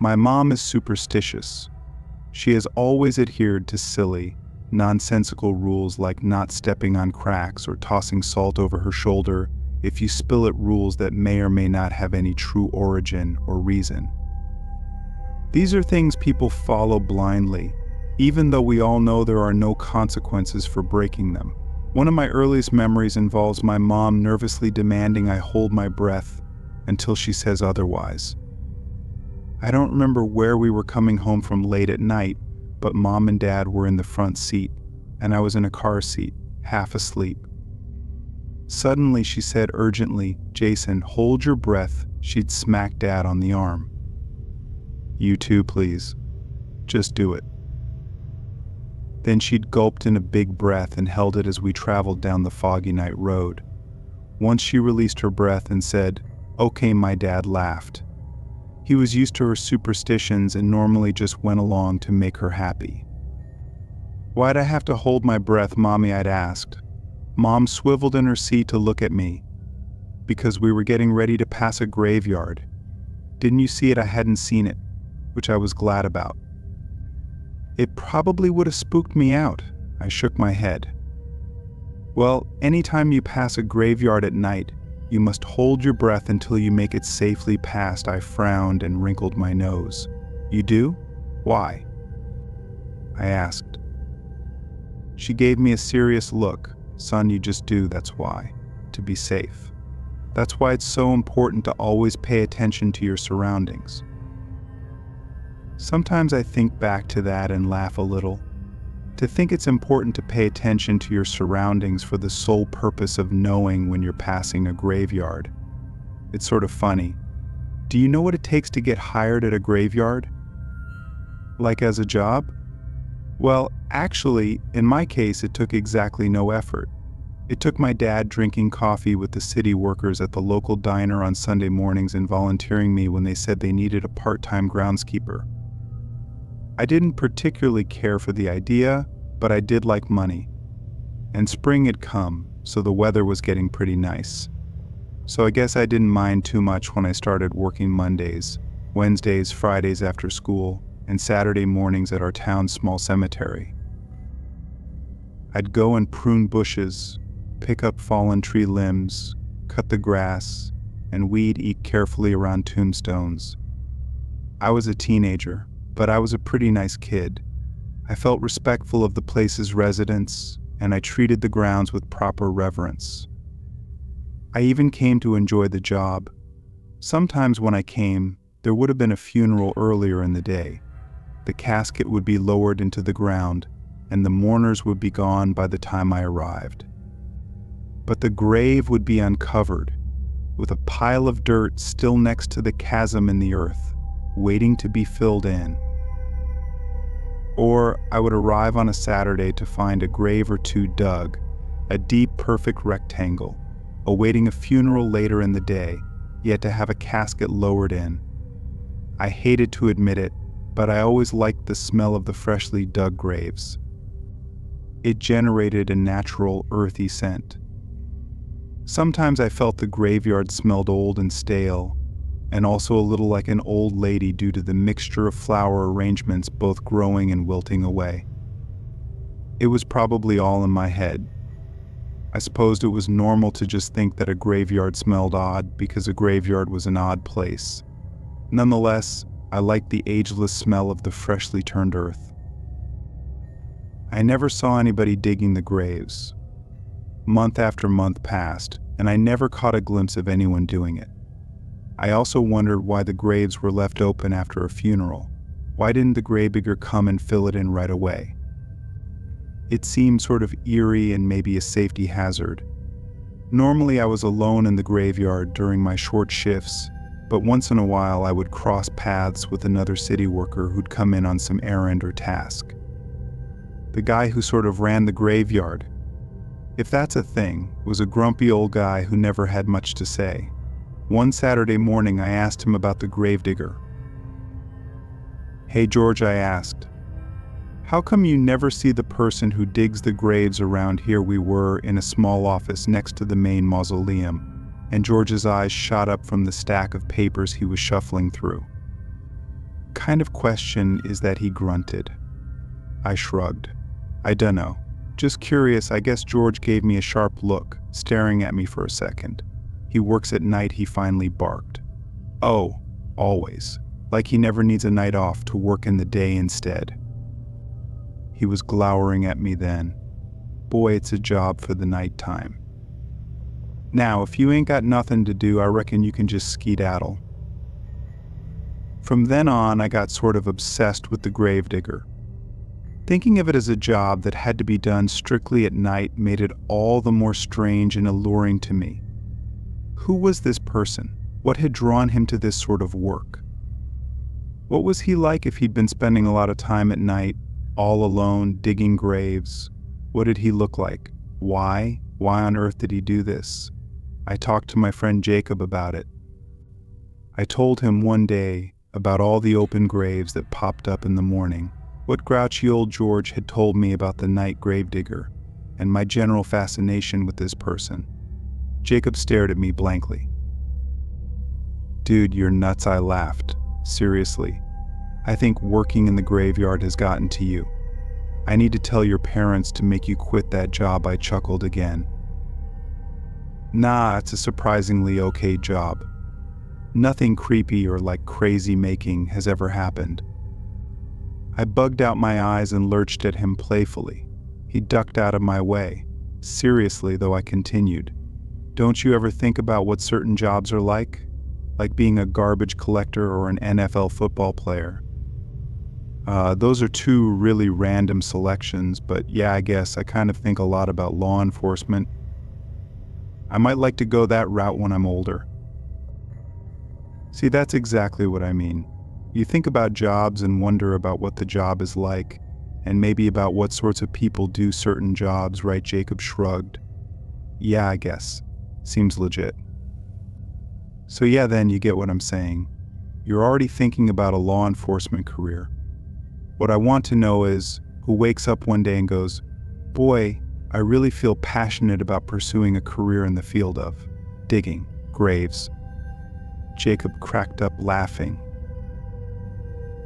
My mom is superstitious. She has always adhered to silly, nonsensical rules like not stepping on cracks or tossing salt over her shoulder if you spill it, rules that may or may not have any true origin or reason. These are things people follow blindly, even though we all know there are no consequences for breaking them. One of my earliest memories involves my mom nervously demanding I hold my breath until she says otherwise. I don't remember where we were coming home from late at night, but Mom and Dad were in the front seat, and I was in a car seat, half asleep. Suddenly she said urgently, "Jason, hold your breath." She'd smack Dad on the arm. "You too, please. Just do it." Then she'd gulped in a big breath and held it as we traveled down the foggy night road. Once she released her breath and said, "Okay," my dad laughed. He was used to her superstitions and normally just went along to make her happy. "Why'd I have to hold my breath, Mommy?" I'd asked. Mom swiveled in her seat to look at me. "Because we were getting ready to pass a graveyard. Didn't you see it?" I hadn't seen it, which I was glad about. "It probably would have spooked me out." I shook my head. "Well, anytime you pass a graveyard at night, you must hold your breath until you make it safely past." I frowned and wrinkled my nose. "You do? Why?" I asked. She gave me a serious look. "Son, you just do, that's why. To be safe. That's why it's so important to always pay attention to your surroundings." Sometimes I think back to that and laugh a little. To think it's important to pay attention to your surroundings for the sole purpose of knowing when you're passing a graveyard. It's sort of funny. Do you know what it takes to get hired at a graveyard? Like as a job? Well, actually, in my case, it took exactly no effort. It took my dad drinking coffee with the city workers at the local diner on Sunday mornings and volunteering me when they said they needed a part-time groundskeeper. I didn't particularly care for the idea, but I did like money. And spring had come, so the weather was getting pretty nice. So I guess I didn't mind too much when I started working Mondays, Wednesdays, Fridays after school, and Saturday mornings at our town's small cemetery. I'd go and prune bushes, pick up fallen tree limbs, cut the grass, and weed eat carefully around tombstones. I was a teenager, but I was a pretty nice kid. I felt respectful of the place's residents, and I treated the grounds with proper reverence. I even came to enjoy the job. Sometimes when I came, there would have been a funeral earlier in the day. The casket would be lowered into the ground, and the mourners would be gone by the time I arrived. But the grave would be uncovered, with a pile of dirt still next to the chasm in the earth, waiting to be filled in. Or I would arrive on a Saturday to find a grave or two dug, a deep, perfect rectangle, awaiting a funeral later in the day, yet to have a casket lowered in. I hated to admit it, but I always liked the smell of the freshly dug graves. It generated a natural, earthy scent. Sometimes I felt the graveyard smelled old and stale, and also a little like an old lady due to the mixture of flower arrangements both growing and wilting away. It was probably all in my head. I supposed it was normal to just think that a graveyard smelled odd because a graveyard was an odd place. Nonetheless, I liked the ageless smell of the freshly turned earth. I never saw anybody digging the graves. Month after month passed, and I never caught a glimpse of anyone doing it. I also wondered why the graves were left open after a funeral. Why didn't the gravedigger come and fill it in right away? It seemed sort of eerie and maybe a safety hazard. Normally I was alone in the graveyard during my short shifts, but once in a while I would cross paths with another city worker who'd come in on some errand or task. The guy who sort of ran the graveyard, if that's a thing, was a grumpy old guy who never had much to say. One Saturday morning I asked him about the gravedigger. "Hey George," I asked, "how come you never see the person who digs the graves around here?" We were in a small office next to the main mausoleum, and George's eyes shot up from the stack of papers he was shuffling through. kind of question is that he grunted. I shrugged. I dunno. Just curious, I guess George gave me a sharp look, staring at me for a second. He works at night, he finally barked. Oh, always. Like he never needs a night off to work in the day instead. He was glowering at me then. Boy, it's a job for the nighttime. Now, if you ain't got nothing to do, I reckon you can just skedaddle. From then on, I got sort of obsessed with the gravedigger. Thinking of it as a job that had to be done strictly at night made it all the more strange and alluring to me. Who was this person? What had drawn him to this sort of work? What was he like if he'd been spending a lot of time at night, all alone, digging graves? What did he look like? Why? Why on earth did he do this? I talked to my friend Jacob about it. I told him one day about all the open graves that popped up in the morning, what grouchy old George had told me about the night gravedigger, and my general fascination with this person. Jacob stared at me blankly. Dude, you're nuts, I laughed. Seriously. I think working in the graveyard has gotten to you. I need to tell your parents to make you quit that job, I chuckled again. Nah, it's a surprisingly okay job. Nothing creepy or like crazy making has ever happened. I bugged out my eyes and lurched at him playfully. He ducked out of my way. Seriously, though, I continued. Don't you ever think about what certain jobs are like? Like being a garbage collector or an NFL football player. Those are two really random selections, but yeah, I guess I kind of think a lot about law enforcement. I might like to go that route when I'm older. See, that's exactly what I mean. You think about jobs and wonder about what the job is like, and maybe about what sorts of people do certain jobs, right? Jacob shrugged. Yeah, I guess. Seems legit. So yeah, then you get what I'm saying. You're already thinking about a law enforcement career. What I want to know is, who wakes up one day and goes, boy, I really feel passionate about pursuing a career in the field of digging graves. Jacob cracked up laughing.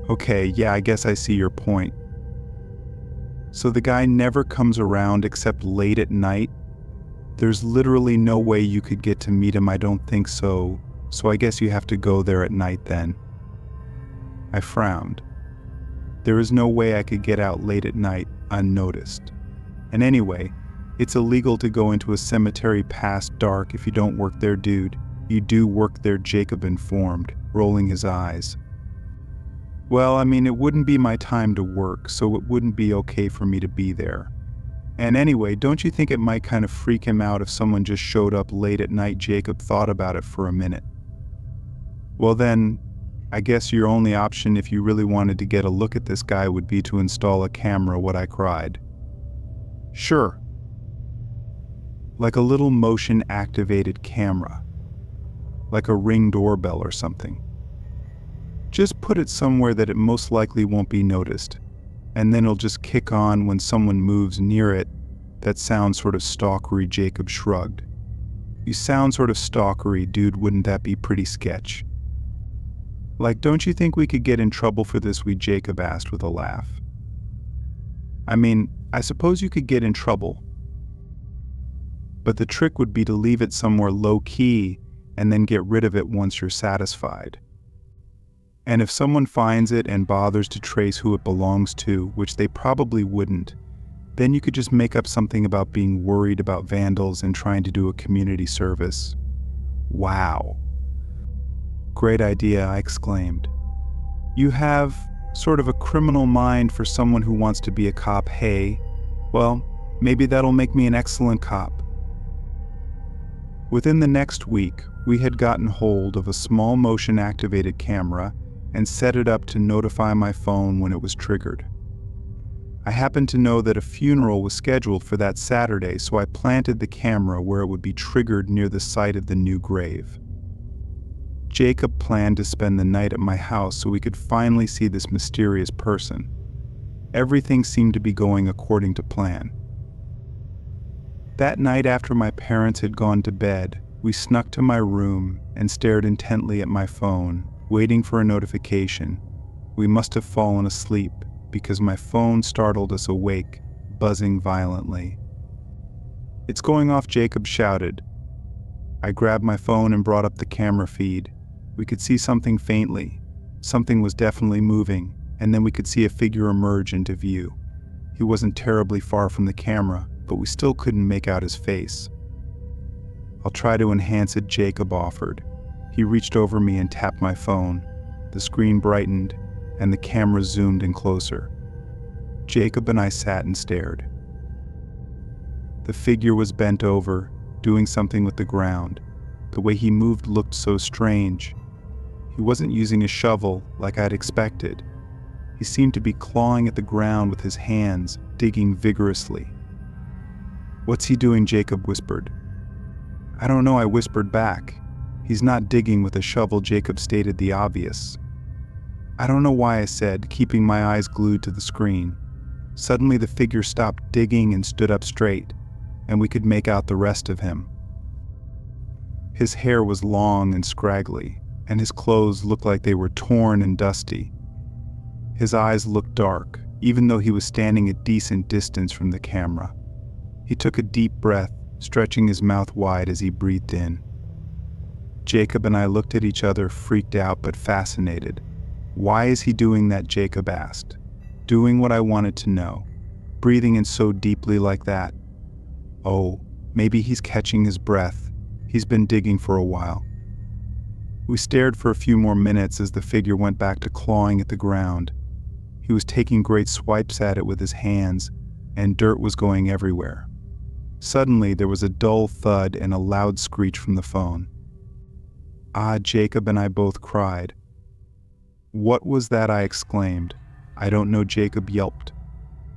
Okay, yeah, I guess I see your point. So the guy never comes around except late at night? There's literally no way you could get to meet him, I don't think so. So I guess you have to go there at night then. I frowned. There is no way I could get out late at night unnoticed. And anyway, it's illegal to go into a cemetery past dark if you don't work there, dude. You do work there, Jacob informed, rolling his eyes. Well, I mean, it wouldn't be my time to work, so it wouldn't be okay for me to be there. And anyway, don't you think it might kind of freak him out if someone just showed up late at night? Jacob thought about it for a minute. Well then, I guess your only option if you really wanted to get a look at this guy would be to install a camera, what I cried. Sure. Like a little motion-activated camera. Like a Ring doorbell or something. Just put it somewhere that it most likely won't be noticed, and then it'll just kick on when someone moves near it. That sounds sort of stalkery, Jacob shrugged. You sound sort of stalkery, dude, wouldn't that be pretty sketch? Like, don't you think we could get in trouble for this? Jacob asked with a laugh. I mean, I suppose you could get in trouble. But the trick would be to leave it somewhere low-key and then get rid of it once you're satisfied. And if someone finds it and bothers to trace who it belongs to, which they probably wouldn't, then you could just make up something about being worried about vandals and trying to do a community service. Wow. Great idea, I exclaimed. You have sort of a criminal mind for someone who wants to be a cop, hey? Well, maybe that'll make me an excellent cop. Within the next week, we had gotten hold of a small motion-activated camera and set it up to notify my phone when it was triggered. I happened to know that a funeral was scheduled for that Saturday, so I planted the camera where it would be triggered near the site of the new grave. Jacob planned to spend the night at my house so we could finally see this mysterious person. Everything seemed to be going according to plan. That night after my parents had gone to bed, we snuck to my room and stared intently at my phone, waiting for a notification. We must have fallen asleep because my phone startled us awake, buzzing violently. "It's going off," Jacob shouted. I grabbed my phone and brought up the camera feed. We could see something faintly. Something was definitely moving, and then we could see a figure emerge into view. He wasn't terribly far from the camera, but we still couldn't make out his face. "I'll try to enhance it," Jacob offered. He reached over me and tapped my phone. The screen brightened, and the camera zoomed in closer. Jacob and I sat and stared. The figure was bent over, doing something with the ground. The way he moved looked so strange. He wasn't using a shovel like I'd expected. He seemed to be clawing at the ground with his hands, digging vigorously. "What's he doing?" Jacob whispered. "I don't know," I whispered back. "He's not digging with a shovel," Jacob stated the obvious. "I don't know why," I said, keeping my eyes glued to the screen. Suddenly the figure stopped digging and stood up straight, and we could make out the rest of him. His hair was long and scraggly, and his clothes looked like they were torn and dusty. His eyes looked dark, even though he was standing a decent distance from the camera. He took a deep breath, stretching his mouth wide as he breathed in. Jacob and I looked at each other, freaked out but fascinated. "Why is he doing that?" Jacob asked. "Doing what I wanted to know. Breathing in so deeply like that. Oh, maybe he's catching his breath. He's been digging for a while." We stared for a few more minutes as the figure went back to clawing at the ground. He was taking great swipes at it with his hands, and dirt was going everywhere. Suddenly, there was a dull thud and a loud screech from the phone. "Ah," Jacob and I both cried. "What was that?" I exclaimed. "I don't know," Jacob yelped.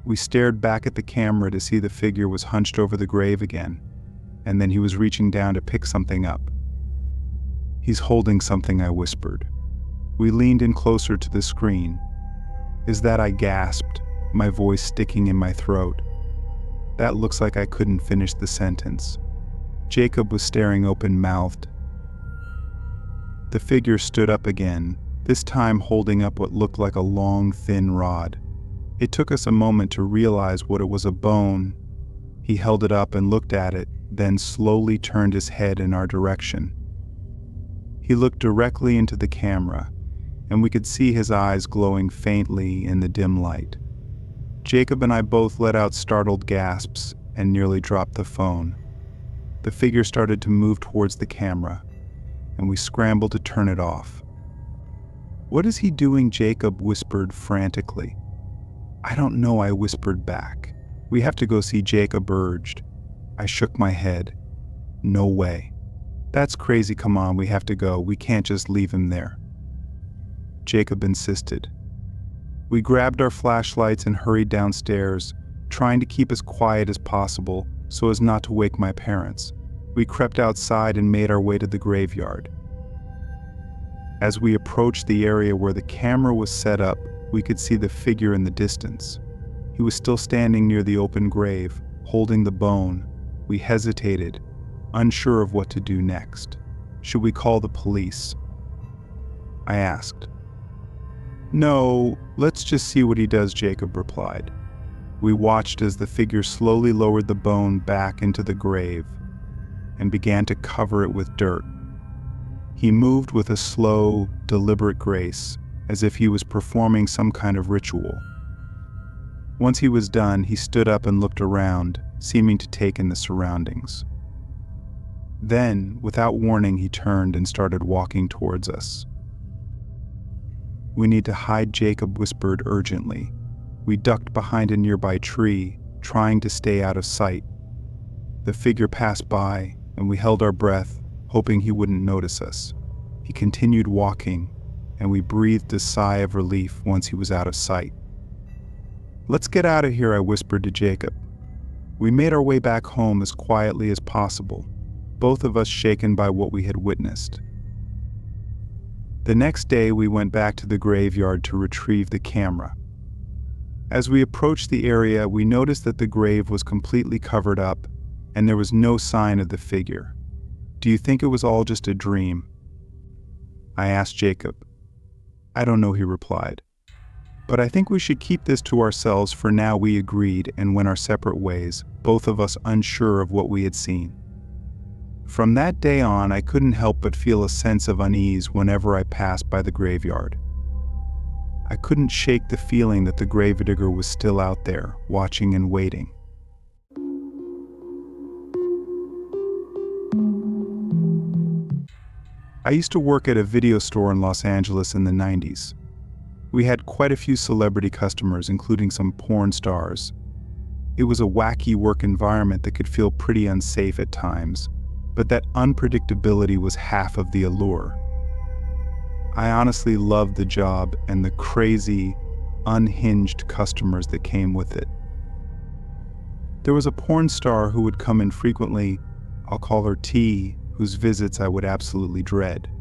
We stared back at the camera to see the figure was hunched over the grave again, and then he was reaching down to pick something up. "He's holding something," I whispered. We leaned in closer to the screen. "Is that?" I gasped, my voice sticking in my throat. That looks like I couldn't finish the sentence. Jacob was staring open-mouthed. The figure stood up again, this time holding up what looked like a long, thin rod. It took us a moment to realize what it was: a bone. He held it up and looked at it, then slowly turned his head in our direction. He looked directly into the camera, and we could see his eyes glowing faintly in the dim light. Jacob and I both let out startled gasps and nearly dropped the phone. The figure started to move towards the camera, and we scrambled to turn it off. "What is he doing?" Jacob whispered frantically. "I don't know," I whispered back. "We have to go see," Jacob urged. I shook my head. "No way. That's crazy. Come on, we have to go. We can't just leave him there." Jacob insisted. We grabbed our flashlights and hurried downstairs, trying to keep as quiet as possible so as not to wake my parents. We crept outside and made our way to the graveyard. As we approached the area where the camera was set up, we could see the figure in the distance. He was still standing near the open grave, holding the bone. We hesitated, unsure of what to do next. "Should we call the police?" I asked. "No, let's just see what he does," Jacob replied. We watched as the figure slowly lowered the bone back into the grave and began to cover it with dirt. He moved with a slow, deliberate grace, as if he was performing some kind of ritual. Once he was done, he stood up and looked around, seeming to take in the surroundings. Then, without warning, he turned and started walking towards us. "We need to hide," Jacob whispered urgently. We ducked behind a nearby tree, trying to stay out of sight. The figure passed by, and we held our breath, hoping he wouldn't notice us. He continued walking, and we breathed a sigh of relief once he was out of sight. "Let's get out of here," I whispered to Jacob. We made our way back home as quietly as possible, both of us shaken by what we had witnessed. The next day, we went back to the graveyard to retrieve the camera. As we approached the area, we noticed that the grave was completely covered up, and there was no sign of the figure. "Do you think it was all just a dream?" I asked Jacob. "I don't know," he replied. But I think we should keep this to ourselves for now, we agreed, and went our separate ways, both of us unsure of what we had seen. From that day on, I couldn't help but feel a sense of unease whenever I passed by the graveyard. I couldn't shake the feeling that the gravedigger was still out there, watching and waiting. I used to work at a video store in Los Angeles in the 90s. We had quite a few celebrity customers, including some porn stars. It was a wacky work environment that could feel pretty unsafe at times, but that unpredictability was half of the allure. I honestly loved the job and the crazy, unhinged customers that came with it. There was a porn star who would come in frequently. I'll call her T, whose visits I would absolutely dread.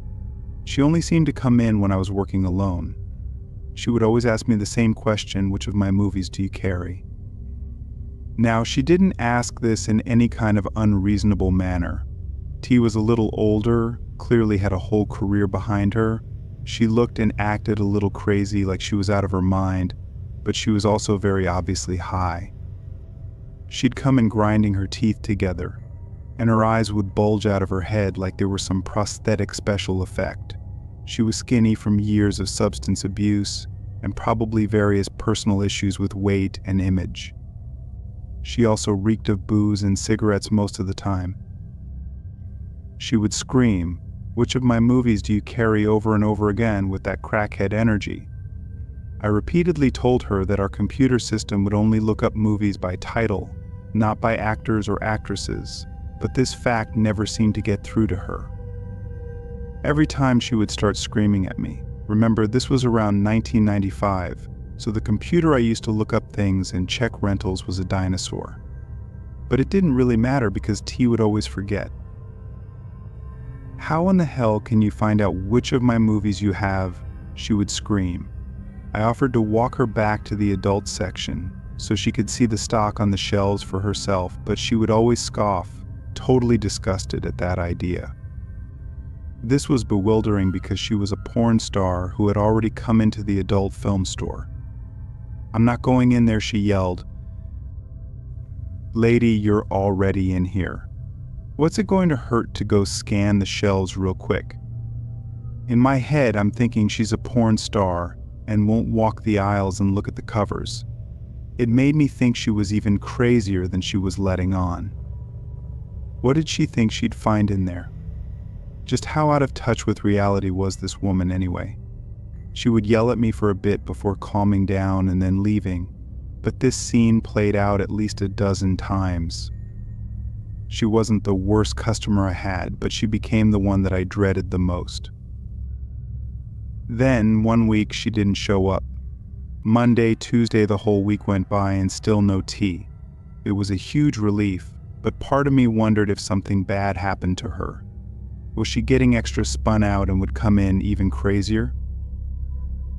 She only seemed to come in when I was working alone. She would always ask me the same question: which of my movies do you carry? Now, she didn't ask this in any kind of unreasonable manner. T was a little older, clearly had a whole career behind her. She looked and acted a little crazy, like she was out of her mind, but she was also very obviously high. She'd come in grinding her teeth together, and her eyes would bulge out of her head like there were some prosthetic special effect. She was skinny from years of substance abuse and probably various personal issues with weight and image. She also reeked of booze and cigarettes most of the time. She would scream, "Which of my movies do you carry?" over and over again with that crackhead energy. I repeatedly told her that our computer system would only look up movies by title, not by actors or actresses, but this fact never seemed to get through to her. Every time she would start screaming at me. Remember, this was around 1995, so the computer I used to look up things and check rentals was a dinosaur. But it didn't really matter because T would always forget. "How in the hell can you find out which of my movies you have?" she would scream. I offered to walk her back to the adult section so she could see the stock on the shelves for herself, but she would always scoff, totally disgusted at that idea. This was bewildering because she was a porn star who had already come into the adult film store. "I'm not going in there," she yelled. "Lady, you're already in here. What's it going to hurt to go scan the shelves real quick?" In my head, I'm thinking she's a porn star and won't walk the aisles and look at the covers. It made me think she was even crazier than she was letting on. What did she think she'd find in there? Just how out of touch with reality was this woman anyway? She would yell at me for a bit before calming down and then leaving, but this scene played out at least a dozen times. She wasn't the worst customer I had, but she became the one that I dreaded the most. Then, one week, she didn't show up. Monday, Tuesday, the whole week went by and still no tea. It was a huge relief, but part of me wondered if something bad happened to her. Was she getting extra spun out and would come in even crazier?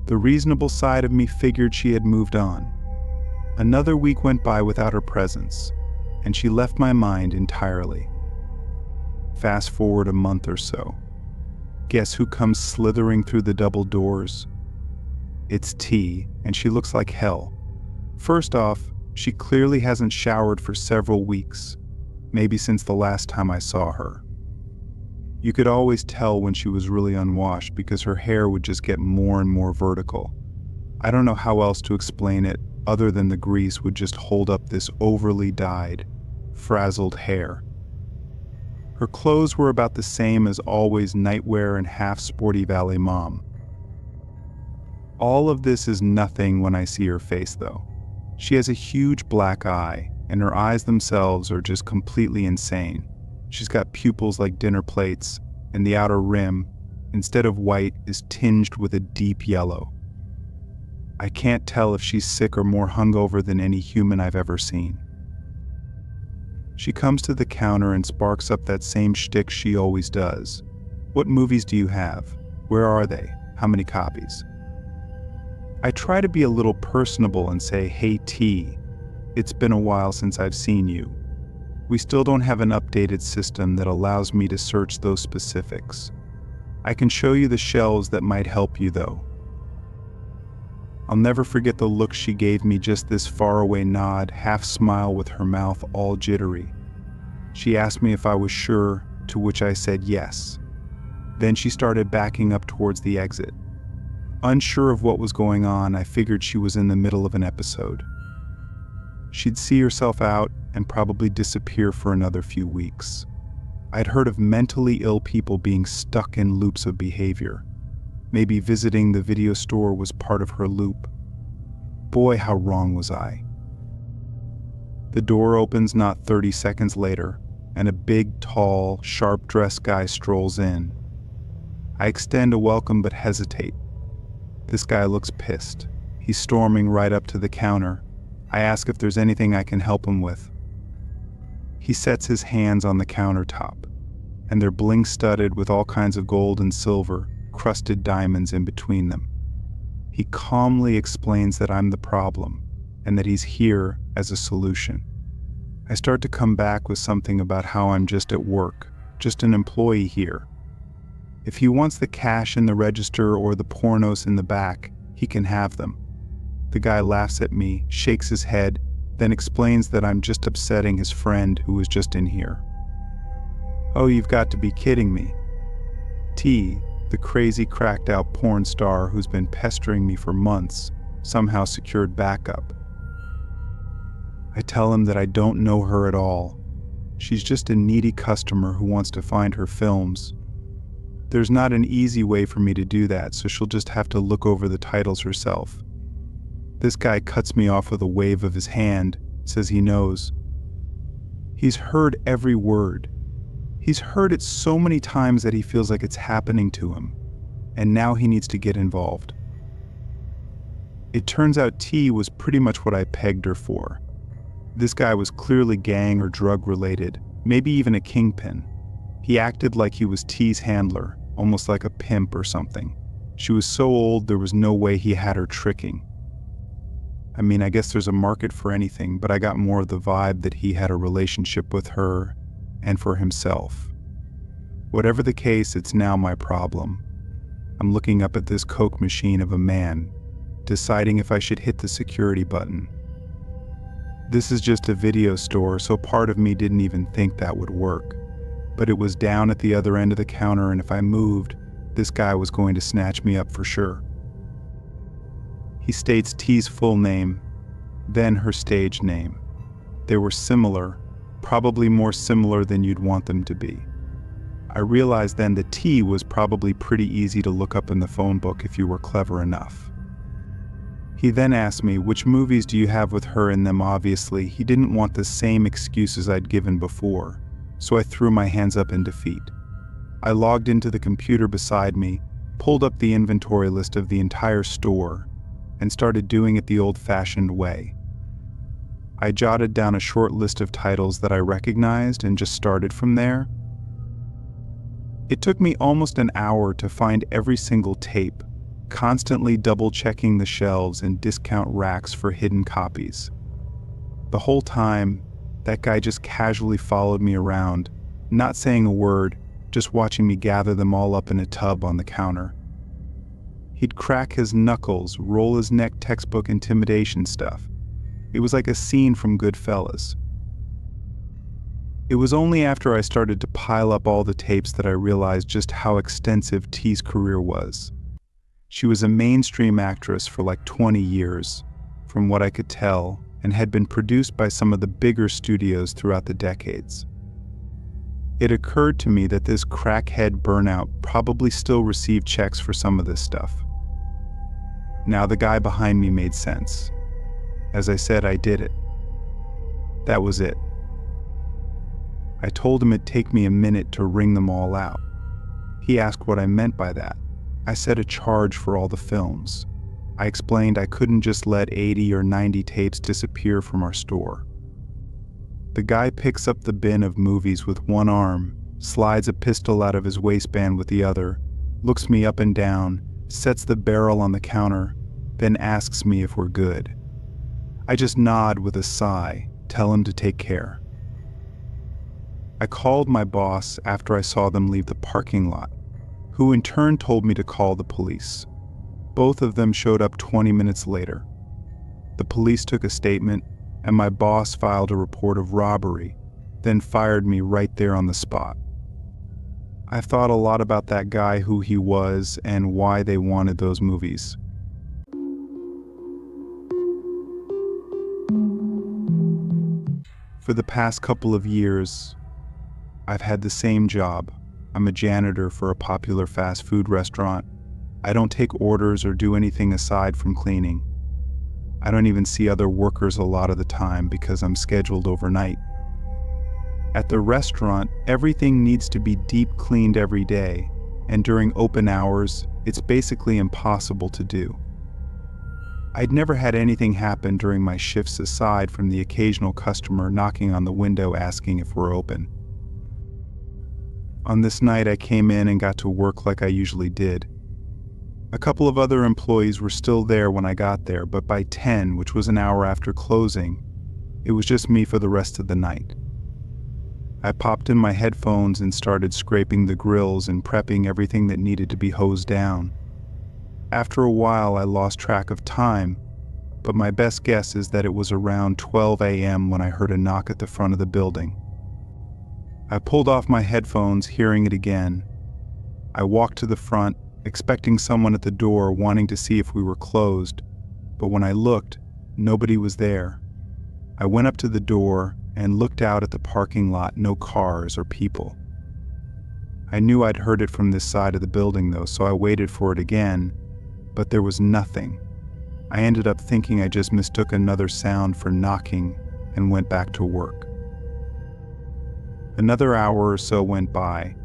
The reasonable side of me figured she had moved on. Another week went by without her presence, and she left my mind entirely. Fast forward a month or so. Guess who comes slithering through the double doors? It's T, and she looks like hell. First off, she clearly hasn't showered for several weeks, maybe since the last time I saw her. You could always tell when she was really unwashed because her hair would just get more and more vertical. I don't know how else to explain it other than the grease would just hold up this overly dyed, frazzled hair. Her clothes were about the same as always, nightwear and half-sporty valet mom. All of this is nothing when I see her face though. She has a huge black eye, and her eyes themselves are just completely insane. She's got pupils like dinner plates, and the outer rim, instead of white, is tinged with a deep yellow. I can't tell if she's sick or more hungover than any human I've ever seen. She comes to the counter and sparks up that same shtick she always does. "What movies do you have? Where are they? How many copies?" I try to be a little personable and say, "Hey T, it's been a while since I've seen you. We still don't have an updated system that allows me to search those specifics. I can show you the shelves that might help you though." I'll never forget the look she gave me, just this faraway nod, half smile with her mouth all jittery. She asked me if I was sure, to which I said yes. Then she started backing up towards the exit. Unsure of what was going on, I figured she was in the middle of an episode. She'd see herself out and probably disappear for another few weeks. I'd heard of mentally ill people being stuck in loops of behavior. Maybe visiting the video store was part of her loop. Boy, how wrong was I. The door opens not 30 seconds later, and a big, tall, sharp-dressed guy strolls in. I extend a welcome but hesitate. This guy looks pissed. He's storming right up to the counter. I ask if there's anything I can help him with. He sets his hands on the countertop, and they're bling-studded with all kinds of gold and silver, crusted diamonds in between them. He calmly explains that I'm the problem, and that he's here as a solution. I start to come back with something about how I'm just at work, just an employee here. If he wants the cash in the register or the pornos in the back, he can have them. The guy laughs at me, shakes his head, then explains that I'm just upsetting his friend who was just in here. Oh, you've got to be kidding me. T, the crazy cracked-out porn star who's been pestering me for months, somehow secured backup. I tell him that I don't know her at all. She's just a needy customer who wants to find her films. There's not an easy way for me to do that, so she'll just have to look over the titles herself. This guy cuts me off with a wave of his hand, says he knows. He's heard every word. He's heard it so many times that he feels like it's happening to him, and now he needs to get involved. It turns out T was pretty much what I pegged her for. This guy was clearly gang or drug related, maybe even a kingpin. He acted like he was T's handler, almost like a pimp or something. She was so old there was no way he had her tricking. I mean, I guess there's a market for anything, but I got more of the vibe that he had a relationship with her and for himself. Whatever the case, it's now my problem. I'm looking up at this Coke machine of a man, deciding if I should hit the security button. This is just a video store, so part of me didn't even think that would work. But it was down at the other end of the counter, and if I moved, this guy was going to snatch me up for sure. He states T's full name, then her stage name. They were similar, probably more similar than you'd want them to be. I realized then that T was probably pretty easy to look up in the phone book if you were clever enough. He then asked me, which movies do you have with her in them? Obviously, he didn't want the same excuses I'd given before, so I threw my hands up in defeat. I logged into the computer beside me, pulled up the inventory list of the entire store, and started doing it the old-fashioned way. I jotted down a short list of titles that I recognized and just started from there. It took me almost an hour to find every single tape, constantly double-checking the shelves and discount racks for hidden copies. The whole time, that guy just casually followed me around, not saying a word, just watching me gather them all up in a tub on the counter. He'd crack his knuckles, roll his neck, textbook intimidation stuff. It was like a scene from Goodfellas. It was only after I started to pile up all the tapes that I realized just how extensive T's career was. She was a mainstream actress for like 20 years, from what I could tell, and had been produced by some of the bigger studios throughout the decades. It occurred to me that this crackhead burnout probably still received checks for some of this stuff. Now the guy behind me made sense. As I said, I did it. That was it. I told him it'd take me a minute to wring them all out. He asked what I meant by that. I said a charge for all the films. I explained I couldn't just let 80 or 90 tapes disappear from our store. The guy picks up the bin of movies with one arm, slides a pistol out of his waistband with the other, looks me up and down, sets the barrel on the counter, then asks me if we're good. I just nod with a sigh, tell him to take care. I called my boss after I saw them leave the parking lot, who in turn told me to call the police. Both of them showed up 20 minutes later. The police took a statement, and my boss filed a report of robbery, then fired me right there on the spot. I thought a lot about that guy, who he was, and why they wanted those movies. For the past couple of years, I've had the same job. I'm a janitor for a popular fast food restaurant. I don't take orders or do anything aside from cleaning. I don't even see other workers a lot of the time because I'm scheduled overnight. At the restaurant, everything needs to be deep cleaned every day, and during open hours, it's basically impossible to do. I'd never had anything happen during my shifts aside from the occasional customer knocking on the window asking if we're open. On this night, I came in and got to work like I usually did. A couple of other employees were still there when I got there, but by 10, which was an hour after closing, it was just me for the rest of the night. I popped in my headphones and started scraping the grills and prepping everything that needed to be hosed down. After a while, I lost track of time, but my best guess is that it was around 12 a.m. when I heard a knock at the front of the building. I pulled off my headphones, hearing it again. I walked to the front, expecting someone at the door, wanting to see if we were closed, but when I looked, nobody was there. I went up to the door and looked out at the parking lot, no cars or people. I knew I'd heard it from this side of the building though, so I waited for it again, but there was nothing. I ended up thinking I just mistook another sound for knocking and went back to work. Another hour or so went by,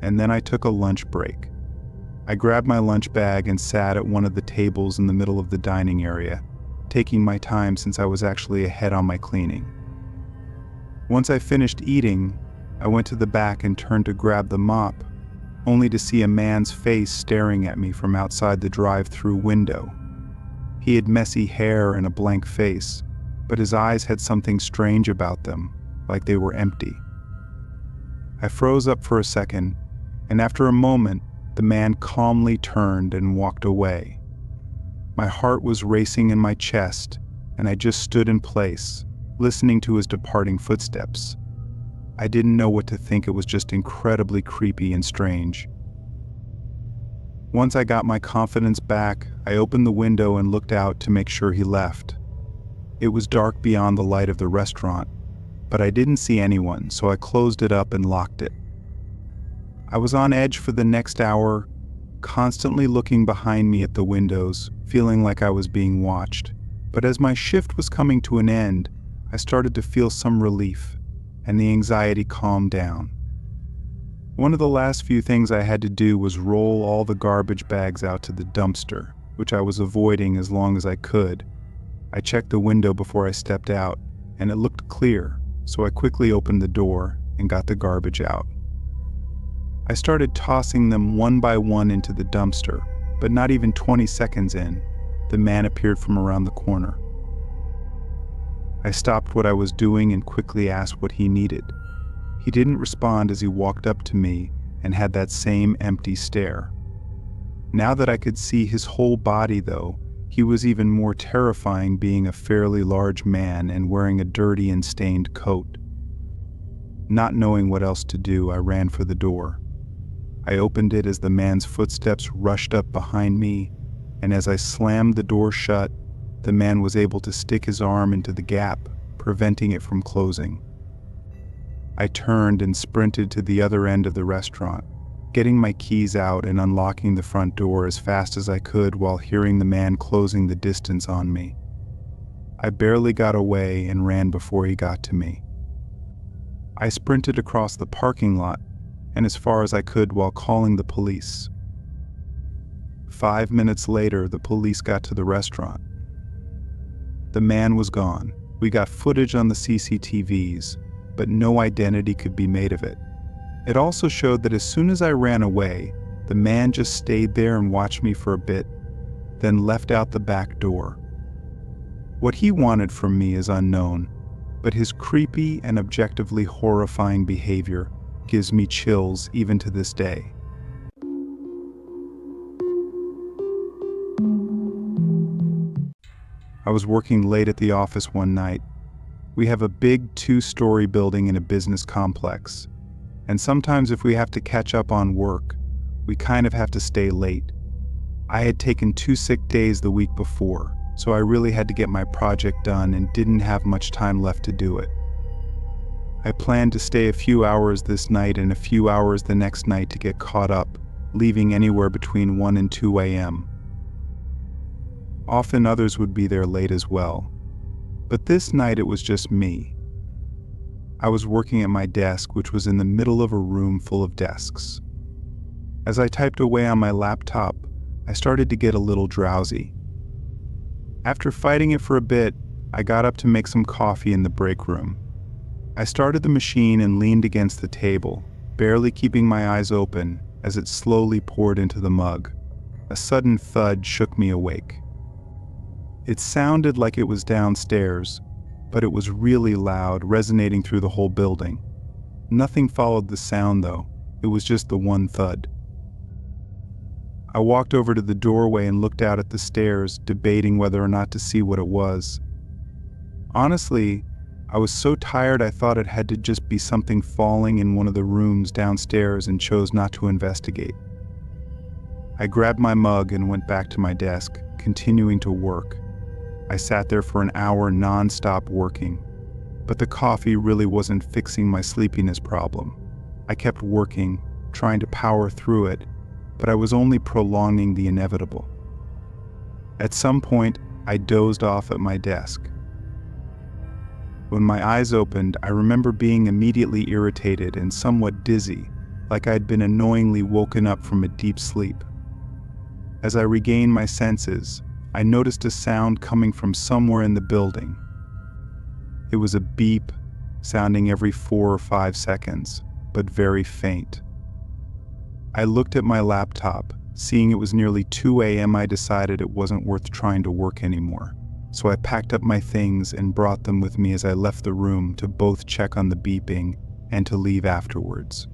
and then I took a lunch break. I grabbed my lunch bag and sat at one of the tables in the middle of the dining area, taking my time since I was actually ahead on my cleaning. Once I finished eating, I went to the back and turned to grab the mop, only to see a man's face staring at me from outside the drive-through window. He had messy hair and a blank face, but his eyes had something strange about them, like they were empty. I froze up for a second, and after a moment, the man calmly turned and walked away. My heart was racing in my chest, and I just stood in place, listening to his departing footsteps. I didn't know what to think. It was just incredibly creepy and strange. Once I got my confidence back, I opened the window and looked out to make sure he left. It was dark beyond the light of the restaurant, but I didn't see anyone, so I closed it up and locked it. I was on edge for the next hour, constantly looking behind me at the windows, feeling like I was being watched. But as my shift was coming to an end, I started to feel some relief, and the anxiety calmed down. One of the last few things I had to do was roll all the garbage bags out to the dumpster, which I was avoiding as long as I could. I checked the window before I stepped out, and it looked clear, so I quickly opened the door and got the garbage out. I started tossing them one by one into the dumpster, but not even 20 seconds in, the man appeared from around the corner. I stopped what I was doing and quickly asked what he needed. He didn't respond as he walked up to me and had that same empty stare. Now that I could see his whole body though, he was even more terrifying, being a fairly large man and wearing a dirty and stained coat. Not knowing what else to do, I ran for the door. I opened it as the man's footsteps rushed up behind me, and as I slammed the door shut, the man was able to stick his arm into the gap, preventing it from closing. I turned and sprinted to the other end of the restaurant, getting my keys out and unlocking the front door as fast as I could while hearing the man closing the distance on me. I barely got away and ran before he got to me. I sprinted across the parking lot and as far as I could while calling the police. 5 minutes later, the police got to the restaurant. The man was gone. We got footage on the CCTVs, but no identity could be made of it. It also showed that as soon as I ran away, the man just stayed there and watched me for a bit, then left out the back door. What he wanted from me is unknown, but his creepy and objectively horrifying behavior gives me chills even to this day. I was working late at the office one night. We have a big 2-story building in a business complex, and sometimes if we have to catch up on work, we kind of have to stay late. I had taken 2 sick days the week before, so I really had to get my project done and didn't have much time left to do it. I planned to stay a few hours this night and a few hours the next night to get caught up, leaving anywhere between 1 and 2 a.m. Often others would be there late as well, but this night it was just me. I was working at my desk, which was in the middle of a room full of desks. As I typed away on my laptop, I started to get a little drowsy. After fighting it for a bit, I got up to make some coffee in the break room. I started the machine and leaned against the table, barely keeping my eyes open as it slowly poured into the mug. A sudden thud shook me awake. It sounded like it was downstairs, but it was really loud, resonating through the whole building. Nothing followed the sound though, it was just the one thud. I walked over to the doorway and looked out at the stairs, debating whether or not to see what it was. Honestly, I was so tired I thought it had to just be something falling in one of the rooms downstairs and chose not to investigate. I grabbed my mug and went back to my desk, continuing to work. I sat there for an hour non-stop working, but the coffee really wasn't fixing my sleepiness problem. I kept working, trying to power through it, but I was only prolonging the inevitable. At some point, I dozed off at my desk. When my eyes opened, I remember being immediately irritated and somewhat dizzy, like I'd been annoyingly woken up from a deep sleep. As I regained my senses, I noticed a sound coming from somewhere in the building. It was a beep, sounding every 4 or 5 seconds, but very faint. I looked at my laptop. Seeing it was nearly 2 a.m., I decided it wasn't worth trying to work anymore. So I packed up my things and brought them with me as I left the room to both check on the beeping and to leave afterwards.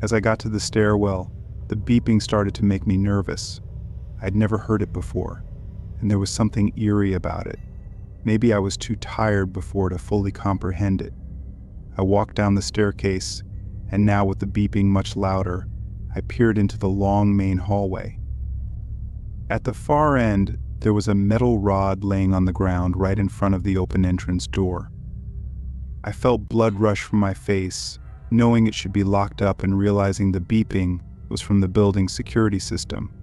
As I got to the stairwell, the beeping started to make me nervous. I'd never heard it before, and there was something eerie about it. Maybe I was too tired before to fully comprehend it. I walked down the staircase, and now with the beeping much louder, I peered into the long main hallway. At the far end, there was a metal rod laying on the ground right in front of the open entrance door. I felt blood rush from my face, knowing it should be locked up and realizing the beeping was from the building's security system.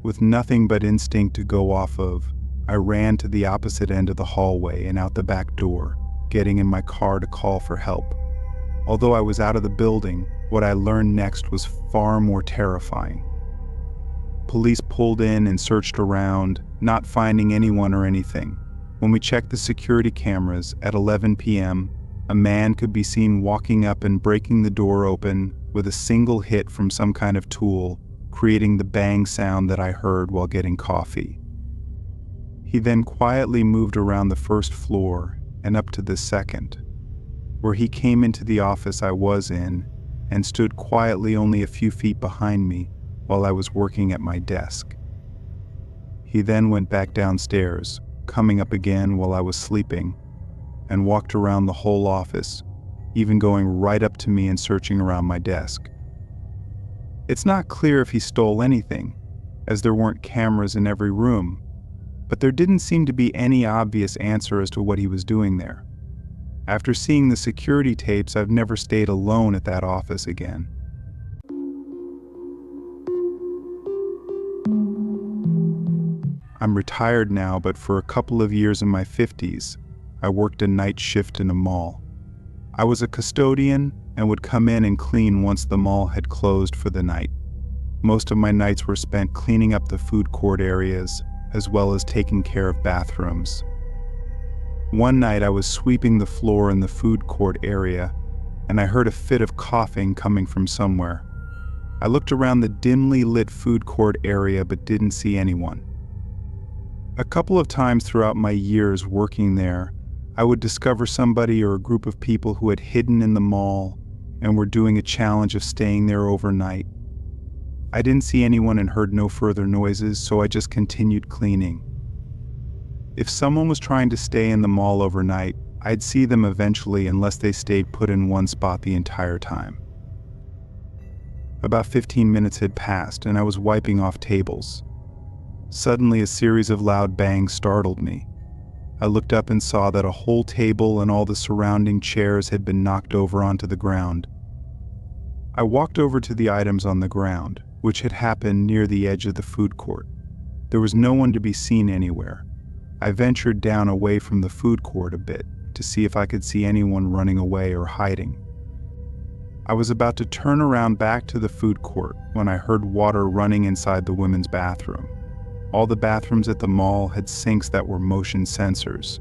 With nothing but instinct to go off of, I ran to the opposite end of the hallway and out the back door, getting in my car to call for help. Although I was out of the building, what I learned next was far more terrifying. Police pulled in and searched around, not finding anyone or anything. When we checked the security cameras at 11 p.m., a man could be seen walking up and breaking the door open with a single hit from some kind of tool, creating the bang sound that I heard while getting coffee. He then quietly moved around the first floor and up to the second, where he came into the office I was in and stood quietly only a few feet behind me while I was working at my desk. He then went back downstairs, coming up again while I was sleeping, and walked around the whole office, even going right up to me and searching around my desk. It's not clear if he stole anything, as there weren't cameras in every room, but there didn't seem to be any obvious answer as to what he was doing there. After seeing the security tapes, I've never stayed alone at that office again. I'm retired now, but for a couple of years in my 50s, I worked a night shift in a mall. I was a custodian and would come in and clean once the mall had closed for the night. Most of my nights were spent cleaning up the food court areas, as well as taking care of bathrooms. One night I was sweeping the floor in the food court area, and I heard a fit of coughing coming from somewhere. I looked around the dimly lit food court area but didn't see anyone. A couple of times throughout my years working there, I would discover somebody or a group of people who had hidden in the mall and were doing a challenge of staying there overnight. I didn't see anyone and heard no further noises, so I just continued cleaning. If someone was trying to stay in the mall overnight, I'd see them eventually unless they stayed put in one spot the entire time. About 15 minutes had passed and I was wiping off tables. Suddenly, a series of loud bangs startled me. I looked up and saw that a whole table and all the surrounding chairs had been knocked over onto the ground. I walked over to the items on the ground, which had happened near the edge of the food court. There was no one to be seen anywhere. I ventured down away from the food court a bit to see if I could see anyone running away or hiding. I was about to turn around back to the food court when I heard water running inside the women's bathroom. All the bathrooms at the mall had sinks that were motion sensors.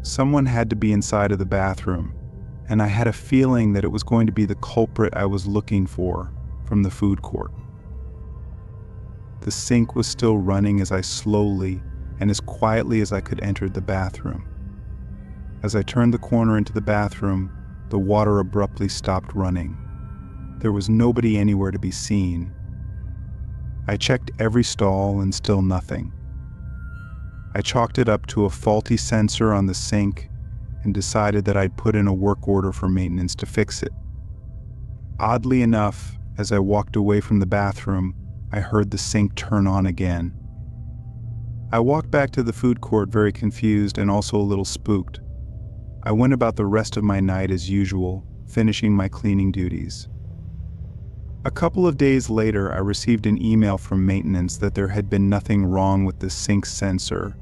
Someone had to be inside of the bathroom, and I had a feeling that it was going to be the culprit I was looking for from the food court. The sink was still running as I slowly and as quietly as I could entered the bathroom. As I turned the corner into the bathroom, the water abruptly stopped running. There was nobody anywhere to be seen. I checked every stall and still nothing. I chalked it up to a faulty sensor on the sink and decided that I'd put in a work order for maintenance to fix it. Oddly enough, as I walked away from the bathroom, I heard the sink turn on again. I walked back to the food court very confused and also a little spooked. I went about the rest of my night as usual, finishing my cleaning duties. A couple of days later, I received an email from maintenance that there had been nothing wrong with the sink sensor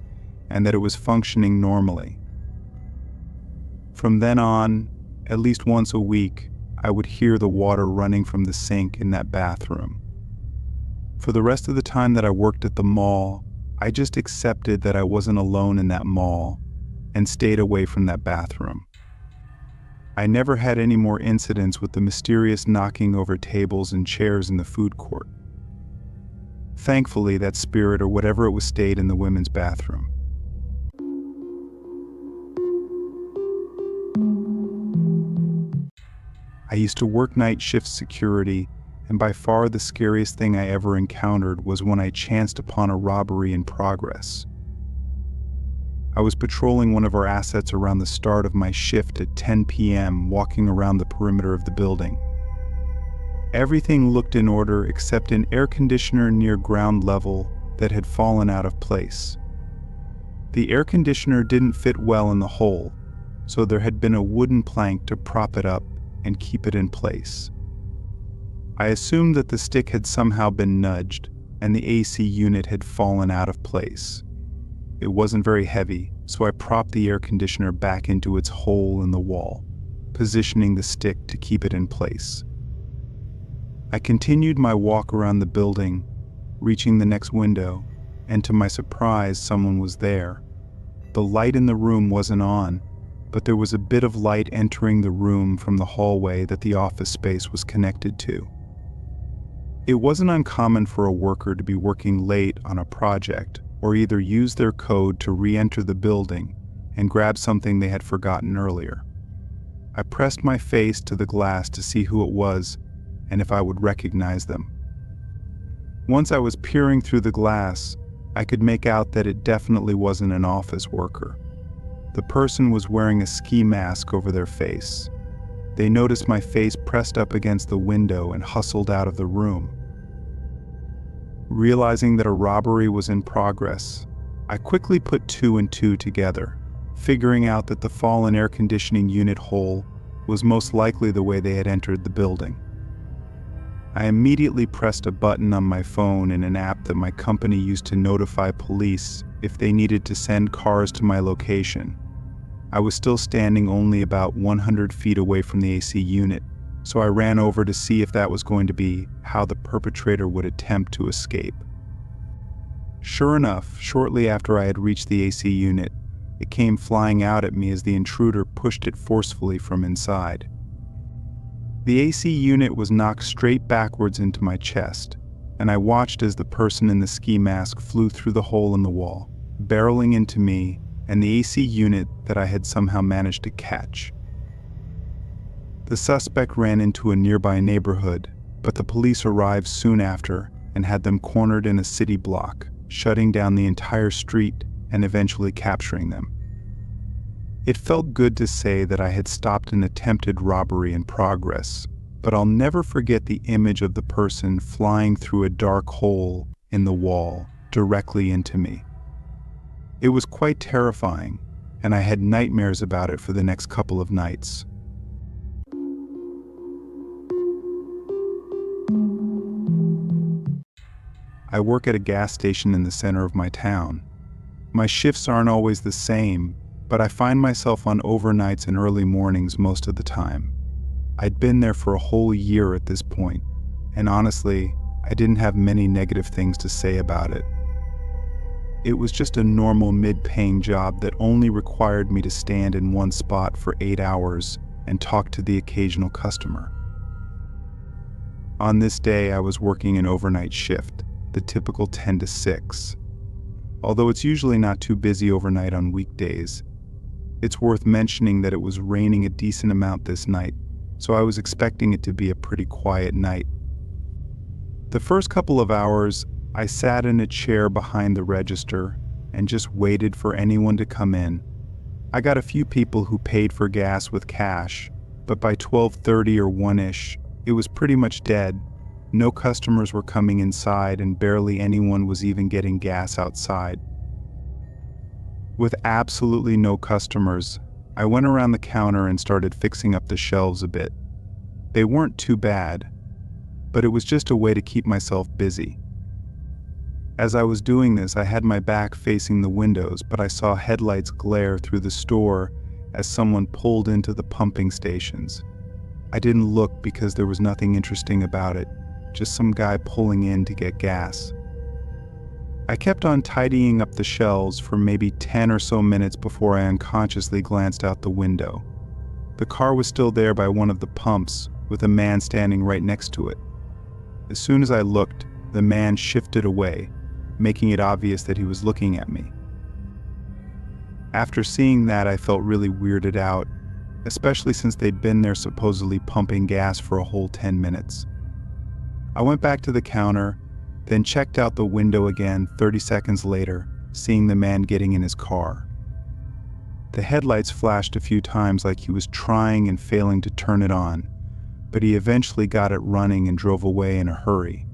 and that it was functioning normally. From then on, at least once a week, I would hear the water running from the sink in that bathroom. For the rest of the time that I worked at the mall, I just accepted that I wasn't alone in that mall and stayed away from that bathroom. I never had any more incidents with the mysterious knocking over tables and chairs in the food court. Thankfully, that spirit or whatever it was stayed in the women's bathroom. I used to work night shift security, and by far the scariest thing I ever encountered was when I chanced upon a robbery in progress. I was patrolling one of our assets around the start of my shift at 10 p.m., walking around the perimeter of the building. Everything looked in order except an air conditioner near ground level that had fallen out of place. The air conditioner didn't fit well in the hole, so there had been a wooden plank to prop it up and keep it in place. I assumed that the stick had somehow been nudged and the AC unit had fallen out of place. It wasn't very heavy, so I propped the air conditioner back into its hole in the wall, positioning the stick to keep it in place. I continued my walk around the building, reaching the next window, and to my surprise, someone was there. The light in the room wasn't on, but there was a bit of light entering the room from the hallway that the office space was connected to. It wasn't uncommon for a worker to be working late on a project or either use their code to re-enter the building and grab something they had forgotten earlier. I pressed my face to the glass to see who it was and if I would recognize them. Once I was peering through the glass, I could make out that it definitely wasn't an office worker. The person was wearing a ski mask over their face. They noticed my face pressed up against the window and hustled out of the room. Realizing that a robbery was in progress, I quickly put two and two together, figuring out that the fallen air conditioning unit hole was most likely the way they had entered the building. I immediately pressed a button on my phone in an app that my company used to notify police if they needed to send cars to my location. I was still standing only about 100 feet away from the AC unit, so I ran over to see if that was going to be how the perpetrator would attempt to escape. Sure enough, shortly after I had reached the AC unit, it came flying out at me as the intruder pushed it forcefully from inside. The AC unit was knocked straight backwards into my chest, and I watched as the person in the ski mask flew through the hole in the wall, barreling into me and the AC unit that I had somehow managed to catch. The suspect ran into a nearby neighborhood, but the police arrived soon after and had them cornered in a city block, shutting down the entire street and eventually capturing them. It felt good to say that I had stopped an attempted robbery in progress, but I'll never forget the image of the person flying through a dark hole in the wall directly into me. It was quite terrifying, and I had nightmares about it for the next couple of nights. I work at a gas station in the center of my town. My shifts aren't always the same, but I find myself on overnights and early mornings most of the time. I'd been there for a whole year at this point, and honestly, I didn't have many negative things to say about it. It was just a normal mid-paying job that only required me to stand in one spot for 8 hours and talk to the occasional customer. On this day, I was working an overnight shift, the typical 10 to 6. Although it's usually not too busy overnight on weekdays, it's worth mentioning that it was raining a decent amount this night, so I was expecting it to be a pretty quiet night. The first couple of hours, I sat in a chair behind the register and just waited for anyone to come in. I got a few people who paid for gas with cash, but by 12:30 or 1-ish, it was pretty much dead. No customers were coming inside and barely anyone was even getting gas outside. With absolutely no customers, I went around the counter and started fixing up the shelves a bit. They weren't too bad, but it was just a way to keep myself busy. As I was doing this, I had my back facing the windows, but I saw headlights glare through the store as someone pulled into the pumping stations. I didn't look because there was nothing interesting about it, just some guy pulling in to get gas. I kept on tidying up the shelves for maybe 10 or so minutes before I unconsciously glanced out the window. The car was still there by one of the pumps, with a man standing right next to it. As soon as I looked, the man shifted away, making it obvious that he was looking at me. After seeing that, I felt really weirded out, especially since they'd been there supposedly pumping gas for a whole 10 minutes. I went back to the counter, then checked out the window again 30 seconds later, seeing the man getting in his car. The headlights flashed a few times like he was trying and failing to turn it on, but he eventually got it running and drove away in a hurry.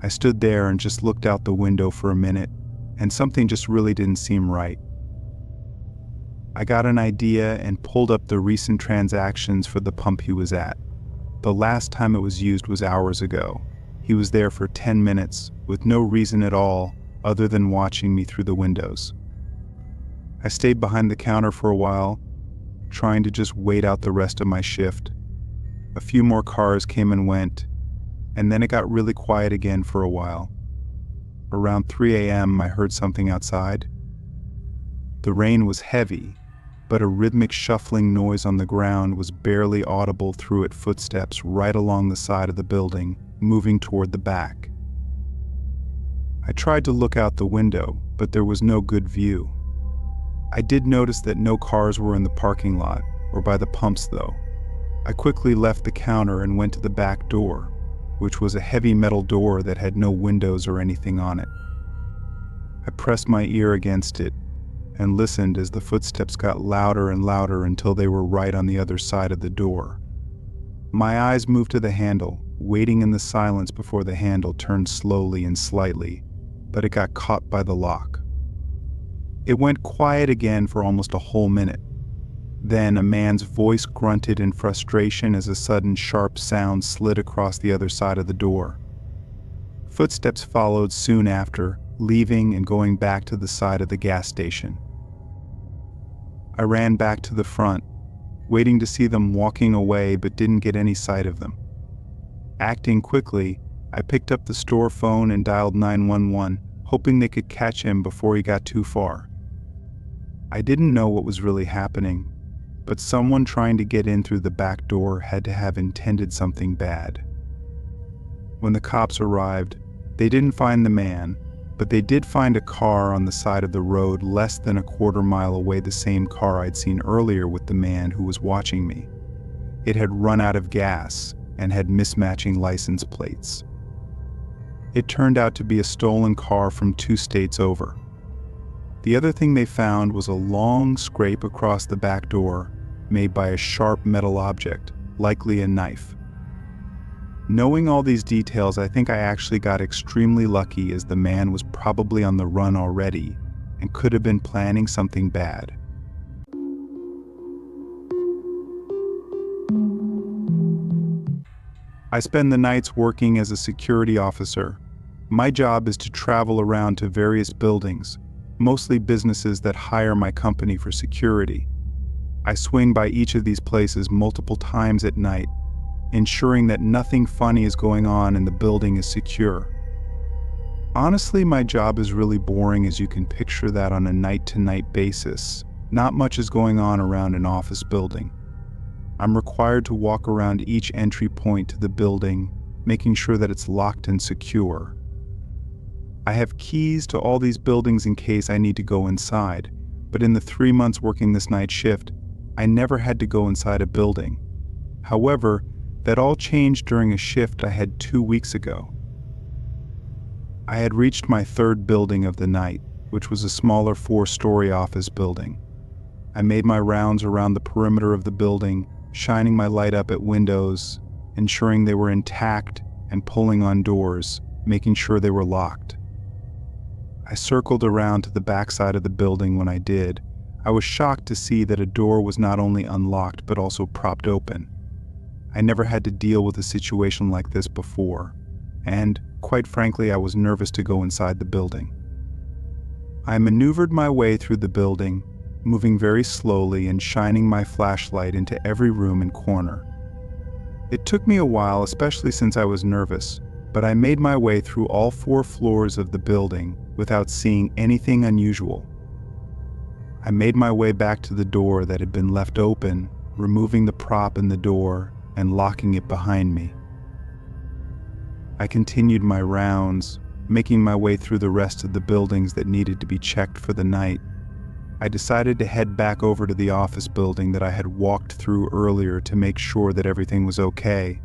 I stood there and just looked out the window for a minute, and something just really didn't seem right. I got an idea and pulled up the recent transactions for the pump he was at. The last time it was used was hours ago. He was there for 10 minutes, with no reason at all other than watching me through the windows. I stayed behind the counter for a while, trying to just wait out the rest of my shift. A few more cars came and went, and then it got really quiet again for a while. Around 3 a.m., I heard something outside. The rain was heavy, but a rhythmic shuffling noise on the ground was barely audible through it, footsteps right along the side of the building, moving toward the back. I tried to look out the window, but there was no good view. I did notice that no cars were in the parking lot or by the pumps though. I quickly left the counter and went to the back door, which was a heavy metal door that had no windows or anything on it. I pressed my ear against it and listened as the footsteps got louder and louder until they were right on the other side of the door. My eyes moved to the handle, waiting in the silence before the handle turned slowly and slightly, but it got caught by the lock. It went quiet again for almost a whole minute. Then a man's voice grunted in frustration as a sudden sharp sound slid across the other side of the door. Footsteps followed soon after, leaving and going back to the side of the gas station. I ran back to the front, waiting to see them walking away, but didn't get any sight of them. Acting quickly, I picked up the store phone and dialed 911, hoping they could catch him before he got too far. I didn't know what was really happening, but someone trying to get in through the back door had to have intended something bad. When the cops arrived, they didn't find the man, but they did find a car on the side of the road less than a quarter mile away, the same car I'd seen earlier with the man who was watching me. It had run out of gas, and had mismatching license plates. It turned out to be a stolen car from 2 states over. The other thing they found was a long scrape across the back door made by a sharp metal object, likely a knife. Knowing all these details, I think I actually got extremely lucky, as the man was probably on the run already and could have been planning something bad. I spend the nights working as a security officer. My job is to travel around to various buildings, mostly businesses that hire my company for security. I swing by each of these places multiple times at night, ensuring that nothing funny is going on and the building is secure. Honestly, my job is really boring, as you can picture that on a night-to-night basis. Not much is going on around an office building. I'm required to walk around each entry point to the building, making sure that it's locked and secure. I have keys to all these buildings in case I need to go inside, but in the 3 months working this night shift, I never had to go inside a building. However, that all changed during a shift I had 2 weeks ago. I had reached my 3rd building of the night, which was a smaller 4-story office building. I made my rounds around the perimeter of the building, shining my light up at windows, ensuring they were intact, and pulling on doors, making sure they were locked. I circled around to the backside of the building. When I did, I was shocked to see that a door was not only unlocked but also propped open. I never had to deal with a situation like this before, and, quite frankly, I was nervous to go inside the building. I maneuvered my way through the building, moving very slowly and shining my flashlight into every room and corner. It took me a while, especially since I was nervous, but I made my way through all 4 floors of the building without seeing anything unusual. I made my way back to the door that had been left open, removing the prop in the door and locking it behind me. I continued my rounds, making my way through the rest of the buildings that needed to be checked for the night. I decided to head back over to the office building that I had walked through earlier to make sure that everything was okay.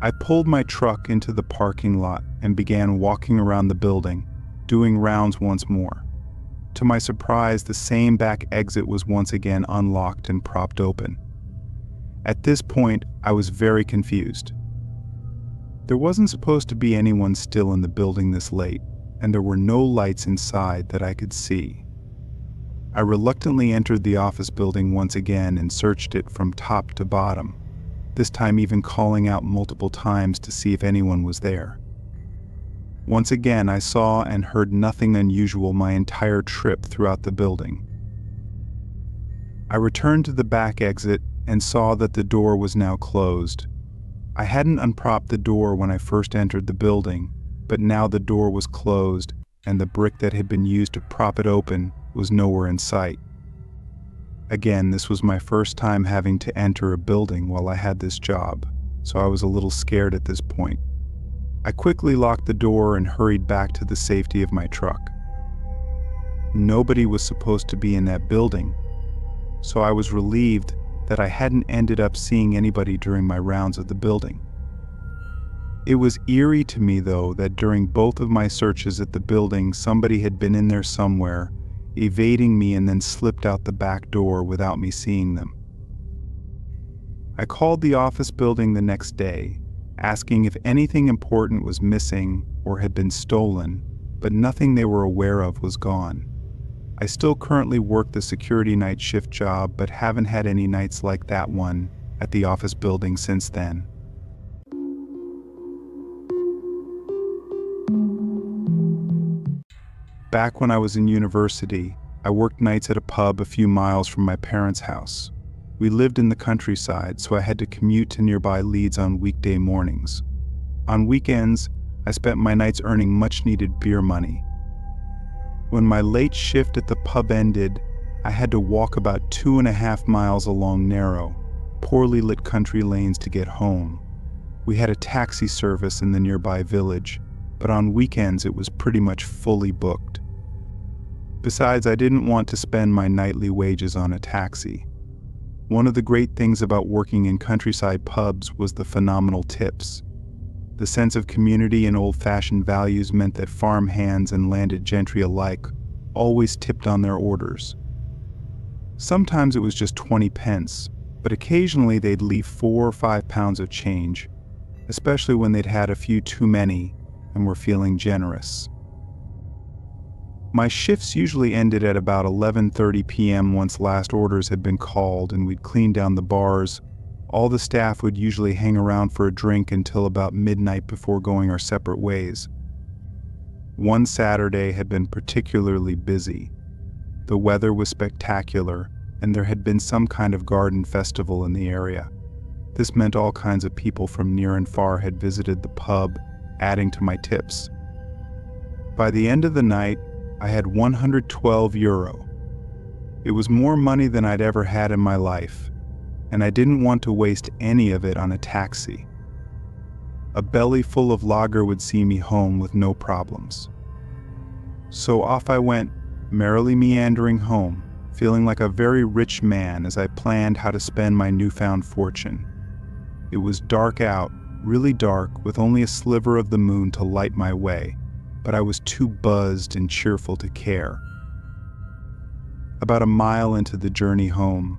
I pulled my truck into the parking lot and began walking around the building, doing rounds once more. To my surprise, the same back exit was once again unlocked and propped open. At this point, I was very confused. There wasn't supposed to be anyone still in the building this late, and there were no lights inside that I could see. I reluctantly entered the office building once again and searched it from top to bottom, this time even calling out multiple times to see if anyone was there. Once again, I saw and heard nothing unusual my entire trip throughout the building. I returned to the back exit and saw that the door was now closed. I hadn't unpropped the door when I first entered the building, but now the door was closed and the brick that had been used to prop it open was nowhere in sight. Again, this was my first time having to enter a building while I had this job, so I was a little scared at this point. I quickly locked the door and hurried back to the safety of my truck. Nobody was supposed to be in that building, so I was relieved that I hadn't ended up seeing anybody during my rounds of the building. It was eerie to me, though, that during both of my searches at the building, somebody had been in there somewhere, evading me, and then slipped out the back door without me seeing them. I called the office building the next day, asking if anything important was missing or had been stolen, but nothing they were aware of was gone. I still currently work the security night shift job, but haven't had any nights like that one at the office building since then. Back when I was in university, I worked nights at a pub a few miles from my parents' house. We lived in the countryside, so I had to commute to nearby Leeds on weekday mornings. On weekends, I spent my nights earning much-needed beer money. When my late shift at the pub ended, I had to walk about 2.5 miles along narrow, poorly lit country lanes to get home. We had a taxi service in the nearby village, but on weekends it was pretty much fully booked. Besides, I didn't want to spend my nightly wages on a taxi. One of the great things about working in countryside pubs was the phenomenal tips. The sense of community and old-fashioned values meant that farm hands and landed gentry alike always tipped on their orders. Sometimes it was just 20 pence, but occasionally they'd leave 4 or 5 pounds of change, especially when they'd had a few too many and were feeling generous. My shifts usually ended at about 11:30 p.m. once last orders had been called and we'd cleaned down the bars. All the staff would usually hang around for a drink until about midnight before going our separate ways. One Saturday had been particularly busy. The weather was spectacular, and there had been some kind of garden festival in the area. This meant all kinds of people from near and far had visited the pub, adding to my tips. By the end of the night, I had €112. It was more money than I'd ever had in my life, and I didn't want to waste any of it on a taxi. A belly full of lager would see me home with no problems. So off I went, merrily meandering home, feeling like a very rich man as I planned how to spend my newfound fortune. It was dark out, really dark, with only a sliver of the moon to light my way, but I was too buzzed and cheerful to care. About a mile into the journey home,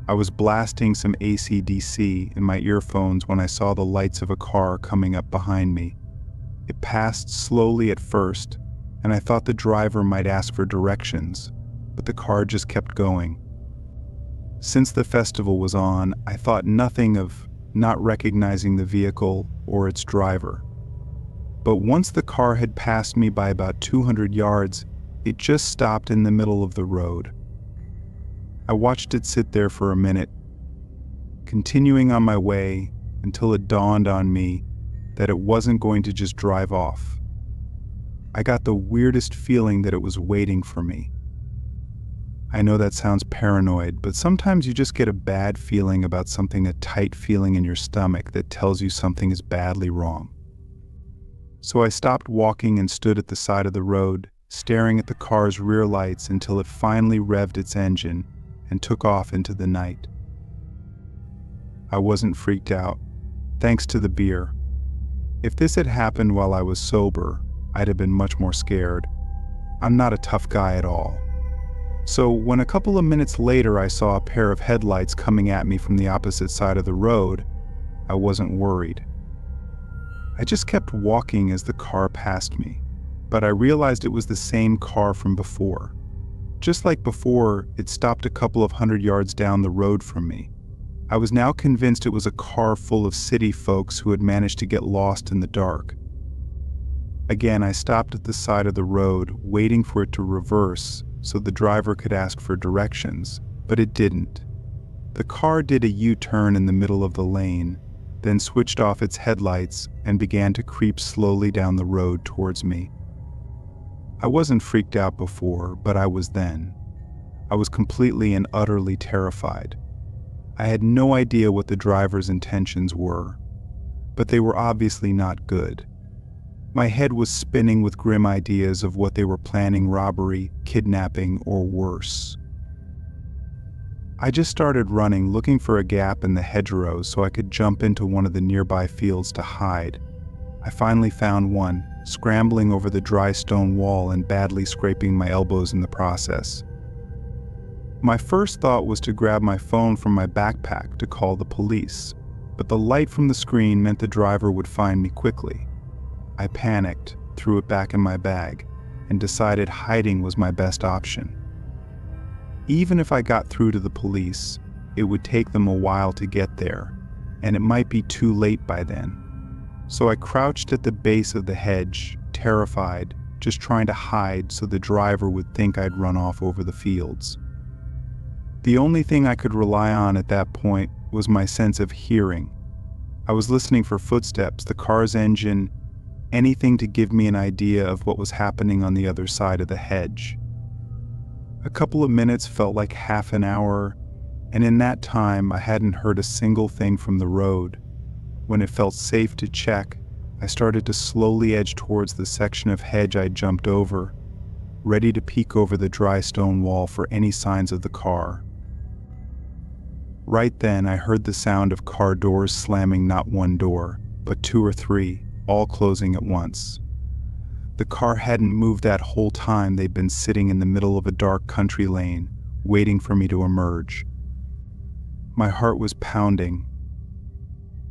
I was blasting some AC/DC in my earphones when I saw the lights of a car coming up behind me. It passed slowly at first, and I thought the driver might ask for directions, but the car just kept going. Since the festival was on, I thought nothing of not recognizing the vehicle or its driver. But once the car had passed me by about 200 yards, it just stopped in the middle of the road. I watched it sit there for a minute, continuing on my way until it dawned on me that it wasn't going to just drive off. I got the weirdest feeling that it was waiting for me. I know that sounds paranoid, but sometimes you just get a bad feeling about something, a tight feeling in your stomach that tells you something is badly wrong. So I stopped walking and stood at the side of the road, staring at the car's rear lights until it finally revved its engine and took off into the night. I wasn't freaked out, thanks to the beer. If this had happened while I was sober, I'd have been much more scared. I'm not a tough guy at all. So when a couple of minutes later I saw a pair of headlights coming at me from the opposite side of the road, I wasn't worried. I just kept walking as the car passed me, but I realized it was the same car from before. Just like before, it stopped a couple of 100 yards down the road from me. I was now convinced it was a car full of city folks who had managed to get lost in the dark. Again, I stopped at the side of the road, waiting for it to reverse so the driver could ask for directions, but it didn't. The car did a U-turn in the middle of the lane, then switched off its headlights and began to creep slowly down the road towards me. I wasn't freaked out before, but I was then. I was completely and utterly terrified. I had no idea what the driver's intentions were, but they were obviously not good. My head was spinning with grim ideas of what they were planning: robbery, kidnapping, or worse. I just started running, looking for a gap in the hedgerows so I could jump into one of the nearby fields to hide. I finally found one, scrambling over the dry stone wall and badly scraping my elbows in the process. My first thought was to grab my phone from my backpack to call the police, but the light from the screen meant the driver would find me quickly. I panicked, threw it back in my bag, and decided hiding was my best option. Even if I got through to the police, it would take them a while to get there, and it might be too late by then. So I crouched at the base of the hedge, terrified, just trying to hide so the driver would think I'd run off over the fields. The only thing I could rely on at that point was my sense of hearing. I was listening for footsteps, the car's engine, anything to give me an idea of what was happening on the other side of the hedge. A couple of minutes felt like half an hour, and in that time I hadn't heard a single thing from the road. When it felt safe to check, I started to slowly edge towards the section of hedge I'd jumped over, ready to peek over the dry stone wall for any signs of the car. Right then, I heard the sound of car doors slamming, not one door, but two or three, all closing at once. The car hadn't moved that whole time. They'd been sitting in the middle of a dark country lane, waiting for me to emerge. My heart was pounding.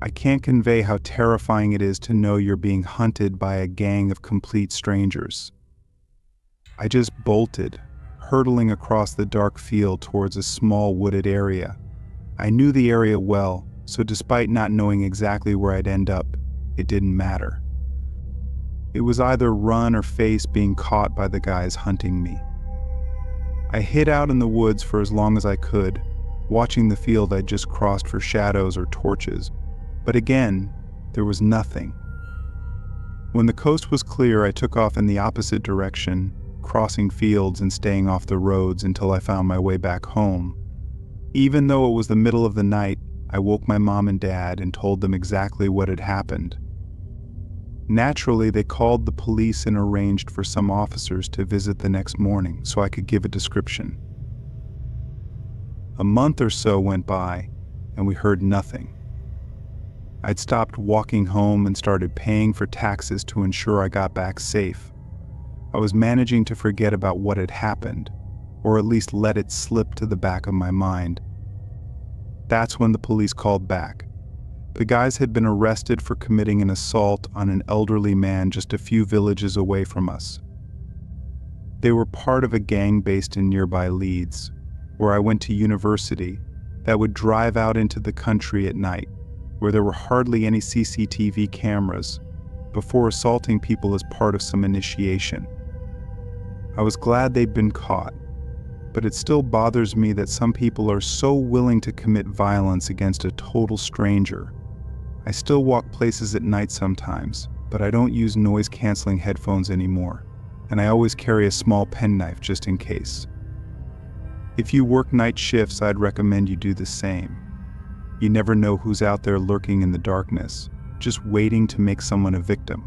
I can't convey how terrifying it is to know you're being hunted by a gang of complete strangers. I just bolted, hurtling across the dark field towards a small wooded area. I knew the area well, so despite not knowing exactly where I'd end up, it didn't matter. It was either run or face being caught by the guys hunting me. I hid out in the woods for as long as I could, watching the field I'd just crossed for shadows or torches. But again, there was nothing. When the coast was clear, I took off in the opposite direction, crossing fields and staying off the roads until I found my way back home. Even though it was the middle of the night, I woke my mom and dad and told them exactly what had happened. Naturally, they called the police and arranged for some officers to visit the next morning so I could give a description. A month or so went by, and we heard nothing. I'd stopped walking home and started paying for taxis to ensure I got back safe. I was managing to forget about what had happened, or at least let it slip to the back of my mind. That's when the police called back. The guys had been arrested for committing an assault on an elderly man just a few villages away from us. They were part of a gang based in nearby Leeds, where I went to university, that would drive out into the country at night, where there were hardly any CCTV cameras, before assaulting people as part of some initiation. I was glad they'd been caught, but it still bothers me that some people are so willing to commit violence against a total stranger. I still walk places at night sometimes, but I don't use noise-canceling headphones anymore, and I always carry a small penknife just in case. If you work night shifts, I'd recommend you do the same. You never know who's out there lurking in the darkness, just waiting to make someone a victim.